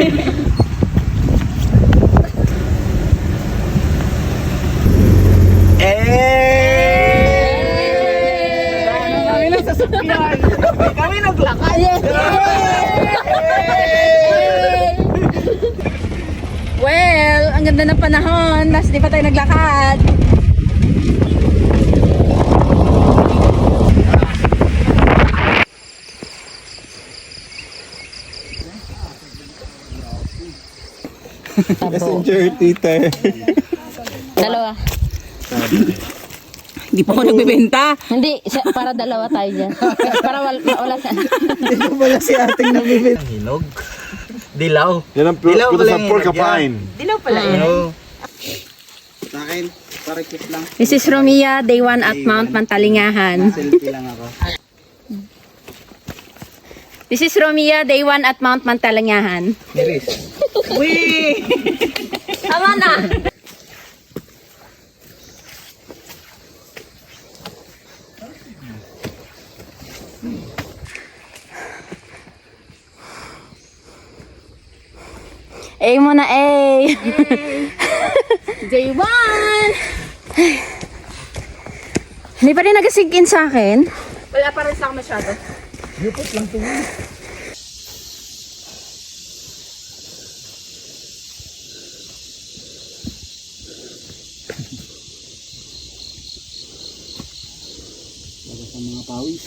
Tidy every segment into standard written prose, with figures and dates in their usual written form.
Kami na sasakyan. Kami naglakad. Well, ang ganda ng panahon. Mas di pa tayo naglakad. Messenger, tita. Dalawa. Hindi pa ako nagbibenta. Hindi, para dalawa tayo dyan. Para wala sa... Hindi ko pala si ating nabibit. Hinog. Dilaw. Yan ang Dilaw puto pala sa yung porcupine. Dilaw pala Sa akin, parikit lang. This is Romia, day 1 at Mount Mantalingahan. Selfie lang ako. This is Romia, day 1 at Mount Mantalingahan. Iris. Tama na! A mo na, A! Day 1! Hindi pa rin nag-sink in sa akin. Wala pa rin sa akin masyado. Yupot lang ito. Bago sa mga pawis.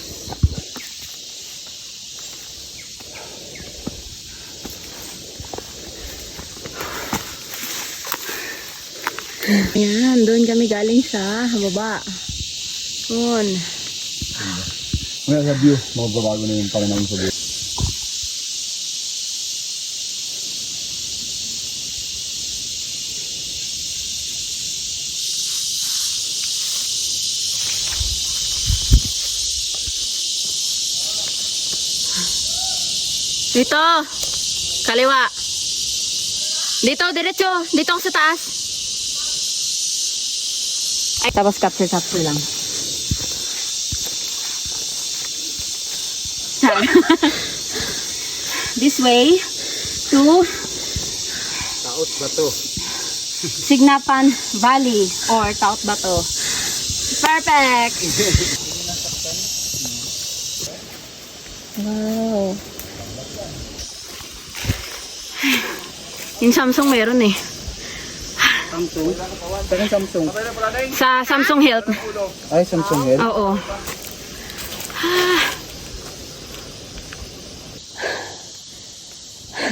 Ayan, doon kami galing sa baba. Doon. May sa view, magbabago na yung pananaw sa view. Dito. Kaliwa. Dito, diretso. Dito ako sa taas. Ay, tapos capture lang. This way to Taot ba to? Signapan Valley or Taot Bato. Perfect! Wow. Yung Samsung meron eh. Samsung? Saan Samsung? Sa Samsung Health. Ay, Samsung Health? Oo.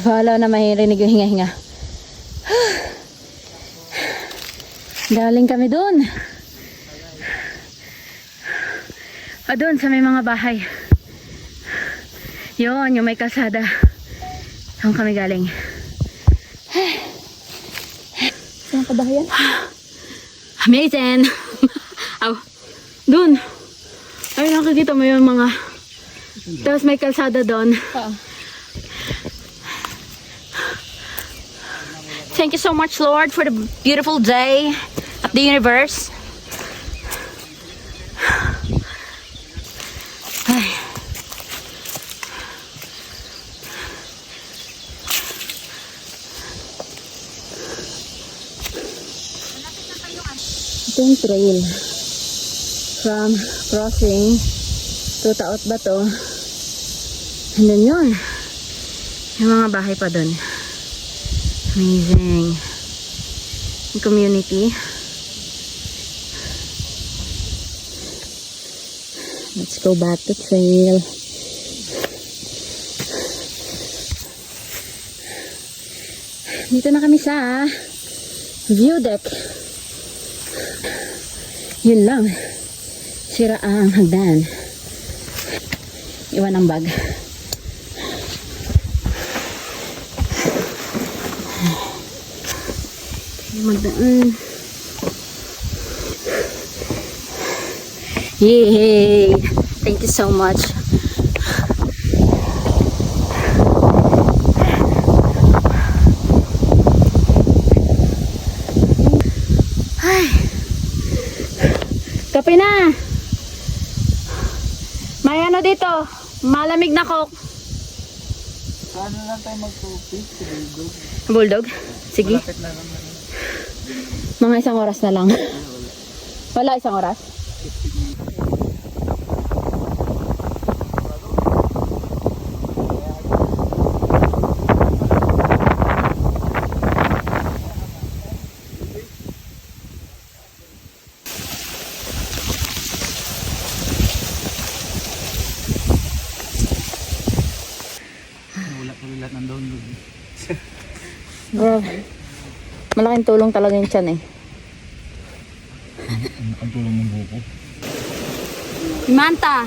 Bahala na mahirinig yung hinga-hinga. Galing kami doon. Doon sa may mga bahay. Yun, yung may kalsada. Saan kami galing? Saan ka bahayan? Amazing! Aw, doon. Ay, nakikita mo yung mga... Tapos may kalsada doon. Thank you so much, Lord, for the beautiful day at the universe. Ay. Ito yung trail from crossing to Taot Bato. And then yun, yung mga bahay pa dun. Amazing. Yung community. Let's go back to trail. Dito na kami sa view deck. Yun lang. Sira ang hagdan. Iwan ang bag. Magdaan. Yay! Thank you so much. Ay. Kape na. May ano dito? Malamig na coke. Paano lang tayo mag-tupis? Bulldog? Sige. Lapit na lang naman. Mga isang oras na lang. Wala isang oras? Wala tuloy lahat ng download. Grabe. Malaking tulong talaga yung tiyan eh. Ang tulong ng buko. Si Manta.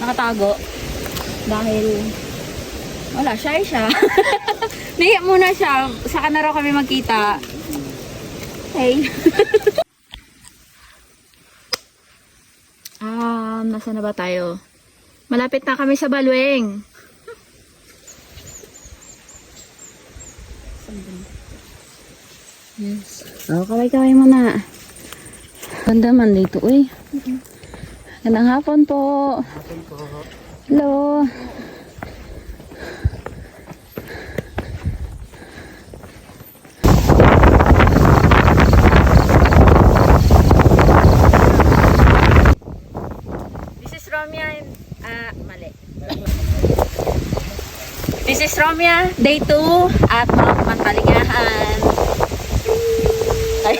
Nakatago. Dahil wala, shy siya. Nahiya muna siya. Saka na raw kami magkita. Hey. Nasa na ba tayo? Malapit na kami sa Balweng. Yes. Oh, kaway-kaway muna. Ganda man dito, uy. Gandang hapon po. Hello. This is Romia. Mali. This is Romia, day 2 at mga Mantalingahan. Ay.